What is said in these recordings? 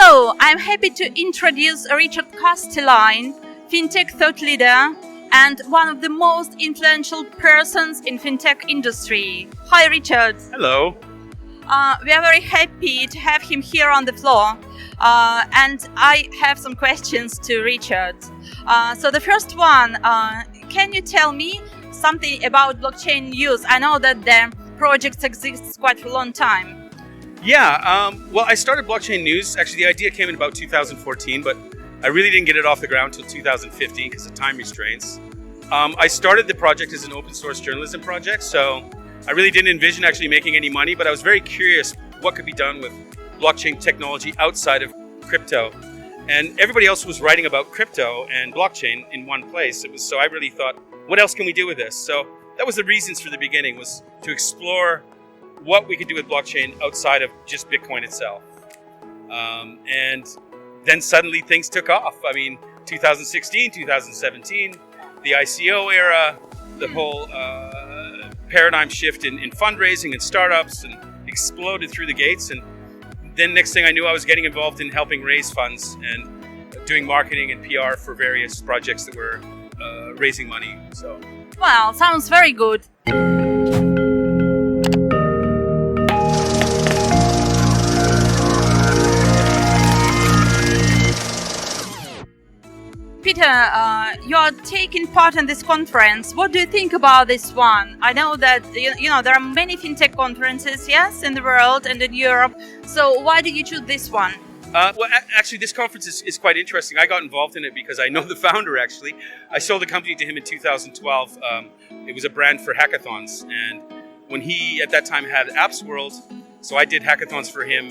So, I'm happy to introduce Richard Kastelein, fintech thought leader and one of the most influential persons in fintech industry. Hi, Richard. Hello. We are very happy to have him here on the floor, and I have some questions to Richard. So the first one, can you tell me something about blockchain use? I know that the project exists quite a long time. Yeah, well, I started Blockchain News. Actually, the idea came in about 2014, but I really didn't get it off the ground until 2015 because of time restraints. I started the project as an open source journalism project, so I really didn't envision actually making any money, but I was very curious what could be done with blockchain technology outside of crypto. And everybody else was writing about crypto and blockchain in one place. So I really thought, what else can we do with this? So that was the reasons for the beginning, was to explore what we could do with blockchain outside of just Bitcoin itself. And then suddenly things took off. I mean, 2016, 2017, the ICO era, the whole paradigm shift in fundraising and startups, and exploded through the gates. And then next thing I knew, I was getting involved in helping raise funds and doing marketing and PR for various projects that were raising money. So, well, sounds very good. Peter, you are taking part in this conference. What do you think about this one? I know that you know there are many fintech conferences, yes, in the world and in Europe. So why did you choose this one? Well, actually, this conference is quite interesting. I got involved in it because I know the founder, actually. I sold the company to him in 2012. It was a brand for hackathons. And when he, at that time, had Apps World, so I did hackathons for him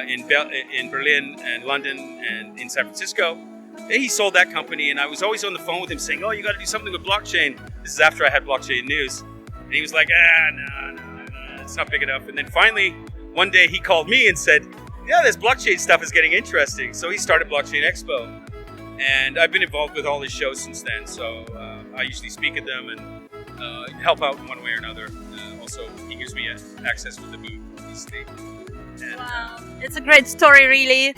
in Berlin and London and in San Francisco. He sold that company, and I was always on the phone with him saying, oh, you got to do something with blockchain. This is after I had Blockchain News. And he was like, no, it's not big enough. And then finally, one day he called me and said, yeah, this blockchain stuff is getting interesting. So he started Blockchain Expo. And I've been involved with all his shows since then. So I usually speak at them and help out in one way or another. Also, he gives me access with the booth, obviously. And, wow, it's a great story, really.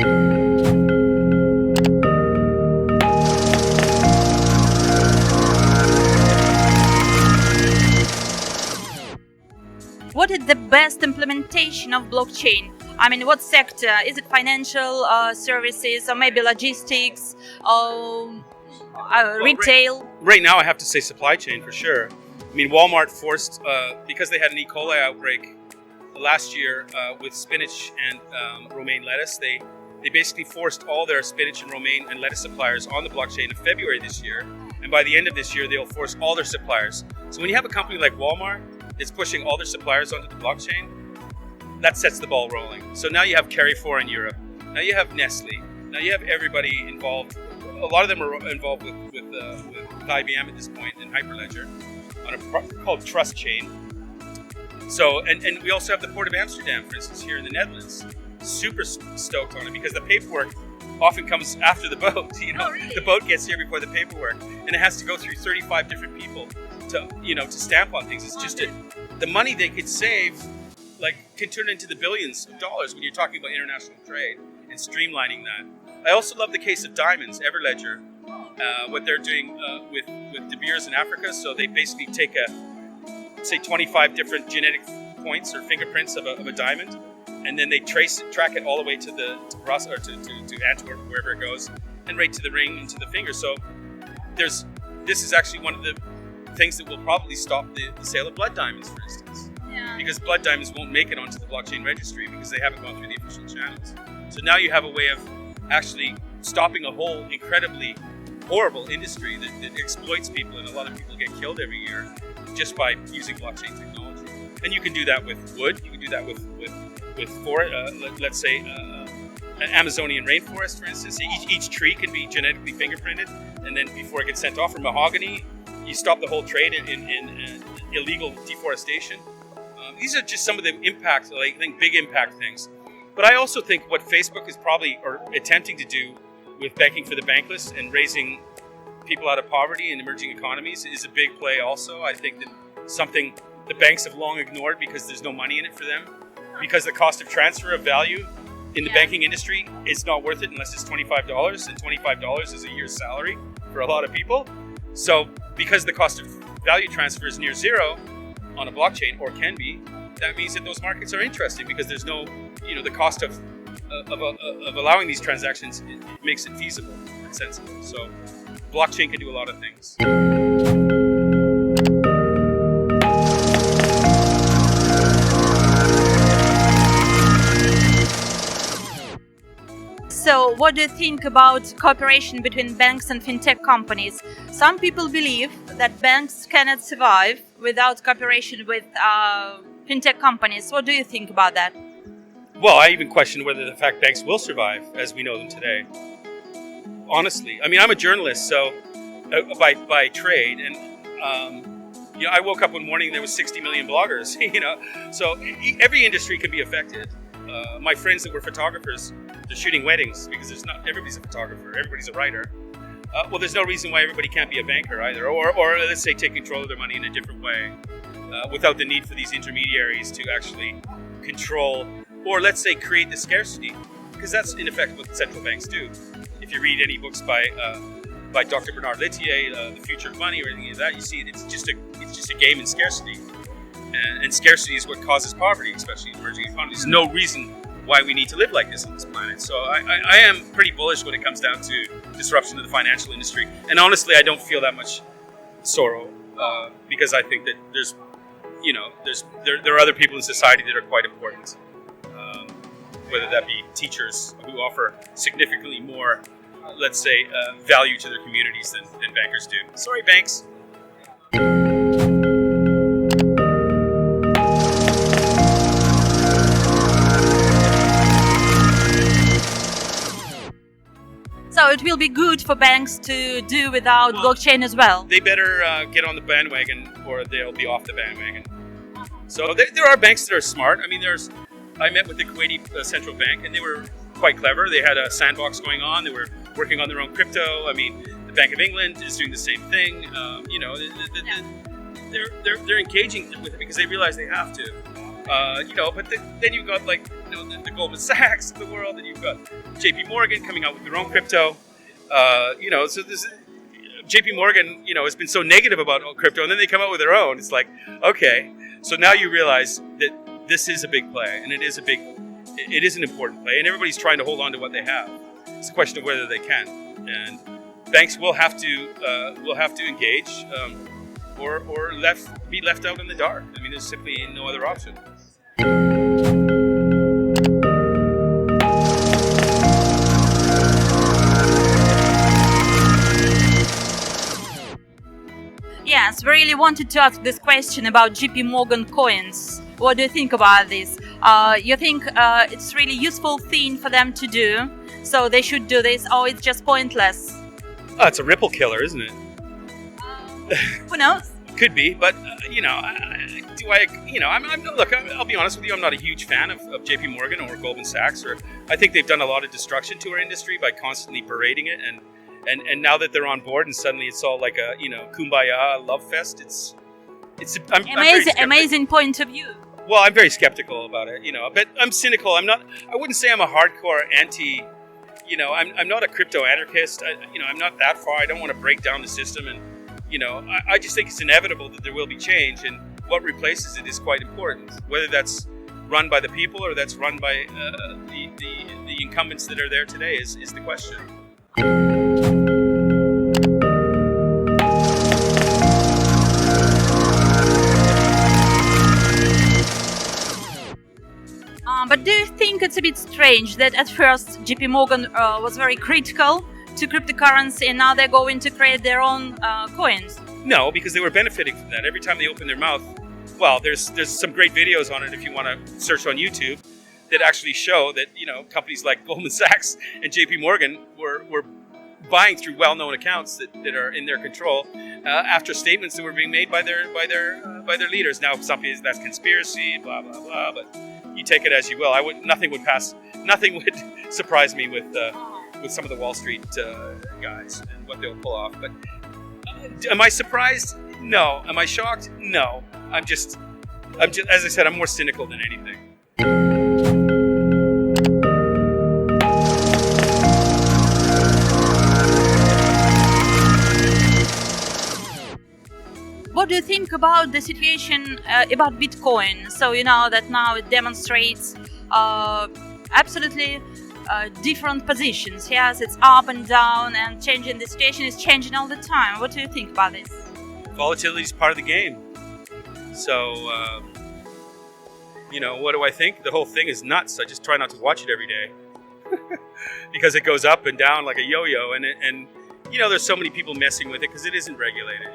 What is the best implementation of blockchain? I mean, what sector? Is it financial services, or maybe logistics, or retail? Right now, I have to say supply chain for sure. I mean, Walmart forced, because they had an E. coli outbreak last year with spinach and romaine lettuce, they basically forced all their spinach and romaine and lettuce suppliers on the blockchain in February this year. And by the end of this year, they'll force all their suppliers. So when you have a company like Walmart, it's pushing all their suppliers onto the blockchain, that sets the ball rolling. So now you have Carrefour in Europe, now you have Nestle, now you have everybody involved. A lot of them are involved with IBM at this point in Hyperledger on a called Trust Chain. So, and we also have the Port of Amsterdam, for instance, here in the Netherlands. Super stoked on it because the paperwork often comes after the boat. Oh, really? The boat gets here before the paperwork, and it has to go through 35 different people to stamp on things. It's just the money they could save, can turn into the billions of dollars when you're talking about international trade and streamlining that. I also love the case of diamonds, Everledger, what they're doing with De Beers in Africa. So they basically take 25 different genetic points or fingerprints of a diamond, and then they track it all the way to Antwerp, wherever it goes, and right to the ring and to the finger. So this is actually one of the things that will probably stop the sale of blood diamonds, for instance. Yeah. Because blood diamonds won't make it onto the blockchain registry because they haven't gone through the official channels. So now you have a way of actually stopping a whole incredibly horrible industry that exploits people, and a lot of people get killed every year just by using blockchain technology. And you can do that with wood. You can do that with let's say an Amazonian rainforest, for instance. Each tree can be genetically fingerprinted, and then before it gets sent off. For mahogany, you stop the whole trade in illegal deforestation. These are just some of the impact, big impact things. But I also think what Facebook is probably attempting to do with banking for the bankless and raising people out of poverty in emerging economies is a big play also. I think that something the banks have long ignored because there's no money in it for them, because the cost of transfer of value in the banking industry, it's not worth it unless it's $25, and $25 is a year's salary for a lot of people. So because the cost of value transfer is near zero on a blockchain, or can be, that means that those markets are interesting because there's no, the cost of allowing these transactions, it makes it feasible and sensible. So blockchain can do a lot of things. So, what do you think about cooperation between banks and fintech companies? Some people believe that banks cannot survive without cooperation with fintech companies. What do you think about that? Well, I even question whether the fact banks will survive as we know them today. Honestly, I mean, I'm a journalist, so by trade, and I woke up one morning and there was 60 million bloggers. So every industry can be affected. My friends that were photographers, they're shooting weddings because everybody's a photographer, everybody's a writer. Well, there's no reason why everybody can't be a banker either, or let's say take control of their money in a different way, without the need for these intermediaries to actually control, or let's say create the scarcity, because that's in effect what central banks do. If you read any books by Dr. Bernard Lettier, The Future of Money, or anything like that, you see it's just a game in scarcity, and scarcity is what causes poverty, especially in emerging economies. There's no reason why we need to live like this on this planet. So I am pretty bullish when it comes down to disruption of the financial industry. And honestly, I don't feel that much sorrow because I think that there are other people in society that are quite important. Whether that be teachers who offer significantly more, let's say, value to their communities than bankers do. Sorry, banks. So it will be good for banks to do without blockchain as well. They better get on the bandwagon, or they'll be off the bandwagon. So there are banks that are smart. I mean, I met with the Kuwaiti central bank, and they were quite clever. They had a sandbox going on. They were working on their own crypto. I mean, the Bank of England is doing the same thing. They're engaging with it because they realize they have to. But then you've got the Goldman Sachs of the world, and you've got JP Morgan coming out with their own crypto. So this JP Morgan, has been so negative about crypto, and then they come out with their own. It's like, okay, so now you realize that this is a big play, and it is an important play, and everybody's trying to hold on to what they have. It's a question of whether they can, and banks will have to engage, or be left out in the dark. I mean, there's simply no other option. Yes, we really wanted to ask this question about JP Morgan coins. What do you think about this? You think it's really useful thing for them to do, so they should do this, or it's just pointless? Oh, it's a ripple killer, isn't it? Who knows? Could be, but I'll be honest with you. I'm not a huge fan of JP Morgan or Goldman Sachs. I think they've done a lot of destruction to our industry by constantly berating it, and now that they're on board, and suddenly it's all like a kumbaya love fest. Amazing point of view. Well, I'm very skeptical about it, but I'm cynical. I wouldn't say I'm a hardcore anti. I'm not a crypto anarchist. I'm not that far. I don't want to break down the system, and I just think it's inevitable that there will be change, and what replaces it is quite important. Whether that's run by the people or that's run by the incumbents that are there today is the question. But do you think it's a bit strange that at first JP Morgan was very critical to cryptocurrency, and now they're going to create their own coins? No, because they were benefiting from that. Every time they open their mouth, well, there's some great videos on it if you want to search on YouTube that actually show that companies like Goldman Sachs and JP Morgan were buying through well-known accounts that are in their control after statements that were being made by their leaders. Now, some people that's conspiracy, blah blah blah, but you take it as you will. Nothing would surprise me with some of the Wall Street guys and what they'll pull off. But am I surprised? No. Am I shocked? No. I'm just, as I said, I'm more cynical than anything. do you think about the situation about Bitcoin? So you know that now it demonstrates absolutely different positions. Yes, it's up and down, and changing. The situation is changing all the time. What do you think about this? Volatility is part of the game. So, what do I think? The whole thing is nuts. I just try not to watch it every day because it goes up and down like a yo-yo, and there's so many people messing with it because it isn't regulated.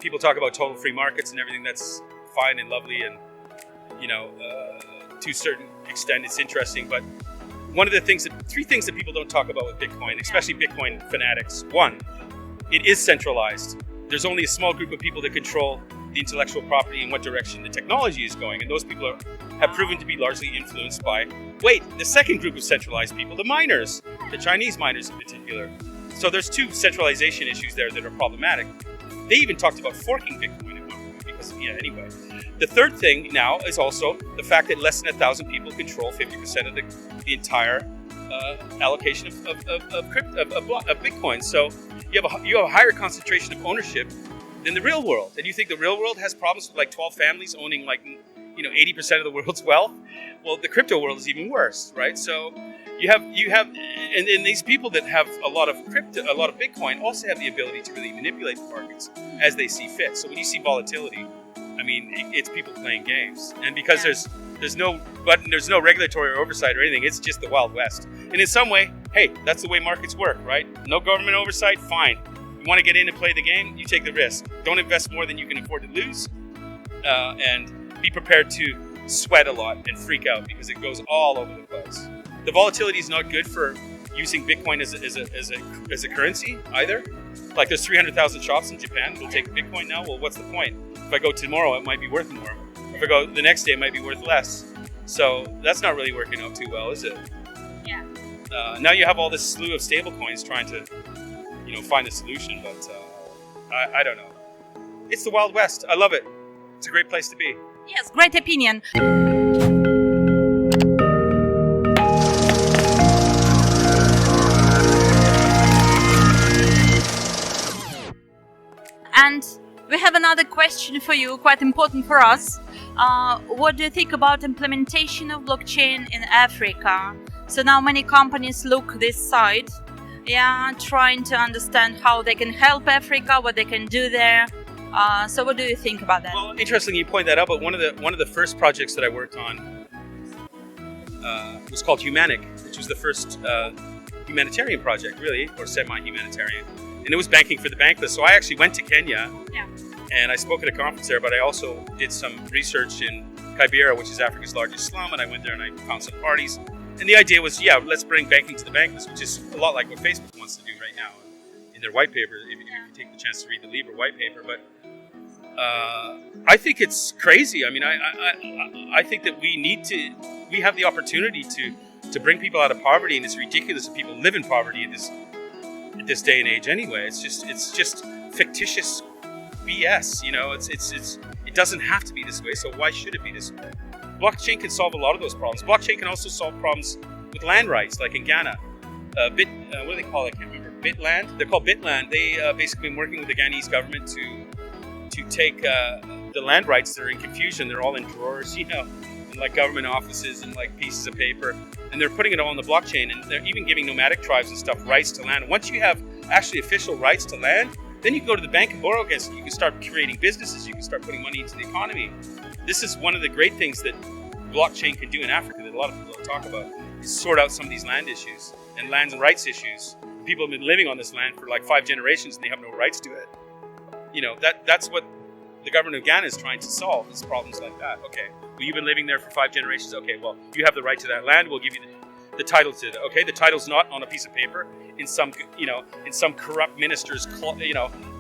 People talk about total free markets and everything. That's fine and lovely, and to a certain extent, it's interesting. But three things that people don't talk about with Bitcoin, especially Bitcoin fanatics. One, it is centralized. There's only a small group of people that control the intellectual property and what direction the technology is going, and those people have proven to be largely influenced by, the second group of centralized people, the miners, the Chinese miners in particular. So there's two centralization issues there that are problematic. They even talked about forking Bitcoin at one point because, anyway. The third thing now is also the fact that less than 1,000 people control 50% of the entire allocation of Bitcoin. So you have a higher concentration of ownership than the real world. And you think the real world has problems with 12 families owning 80% of the world's wealth? Well, the crypto world is even worse, right? So you have and these people that have a lot of Bitcoin also have the ability to really manipulate the markets as they see fit. So when you see volatility, it's people playing games, and because there's no regulatory oversight or anything, it's just the Wild West. And in some way, hey, that's the way markets work, right? No government oversight, fine. You want to get in and play the game, you take the risk. Don't invest more than you can afford to lose, and be prepared to sweat a lot and freak out because it goes all over the place. The volatility is not good for using Bitcoin as a currency either. There's 300,000 shops in Japan will take Bitcoin now. Well, what's the point? If I go tomorrow, it might be worth more. If I go the next day, it might be worth less. So that's not really working out too well, is it? Yeah. Now you have all this slew of stablecoins trying to, find a solution, but I don't know. It's the Wild West. I love it. It's a great place to be. Yes, great opinion. And we have another question for you, quite important for us. What do you think about implementation of blockchain in Africa? So now many companies look this side, trying to understand how they can help Africa, what they can do there. So what do you think about that? Well, interesting you point that out, but one of the first projects that I worked on was called Humanic, which was the first humanitarian project, really, or semi-humanitarian. And it was banking for the bankless. So I actually went to Kenya, and I spoke at a conference there, but I also did some research in Kibera, which is Africa's largest slum, and I went there and I found some parties. And the idea was, let's bring banking to the bankless, which is a lot like what Facebook wants to do right now in their white paper, if you take the chance to read the Libra white paper. But I think it's crazy. I think that we have the opportunity to bring people out of poverty, and it's ridiculous that people live in poverty at this day and age anyway. It's just fictitious BS, it doesnment have to be this way, so why should it be this way? Blockchain can solve a lot of those problems. Blockchain can also solve problems with land rights, like in Ghana. What do they call it? I can't remember. Bitland? They're called Bitland. They basically been working with the Ghanese government to take the land rights that are in confusion. They're all in drawers, in government offices and pieces of paper. And they're putting it all on the blockchain, and they're even giving nomadic tribes and stuff rights to land. And once you have actually official rights to land, then you can go to the bank and borrow against it. You can start creating businesses. You can start putting money into the economy. This is one of the great things that blockchain can do in Africa that a lot of people don't talk about, is sort out some of these land issues and lands and rights issues. People have been living on this land for 5 generations and they have no rights to it. That's what the government of Ghana is trying to solve, is problems like that. Okay, well, you've been living there for 5 generations. Okay, well, you have the right to that land. We'll give you the title to it. Okay, the title's not on a piece of paper in some corrupt minister's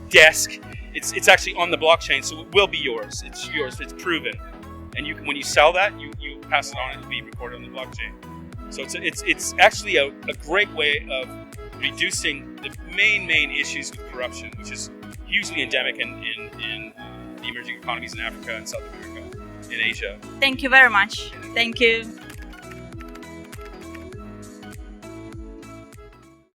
desk. It's actually on the blockchain, so it will be yours. It's yours. It's proven. And when you sell that, you pass it on, and it'll be recorded on the blockchain. So it's actually a great way of reducing the main issues with corruption, which is hugely endemic in the emerging economies in Africa and South America, in Asia. Thank you very much. Thank you.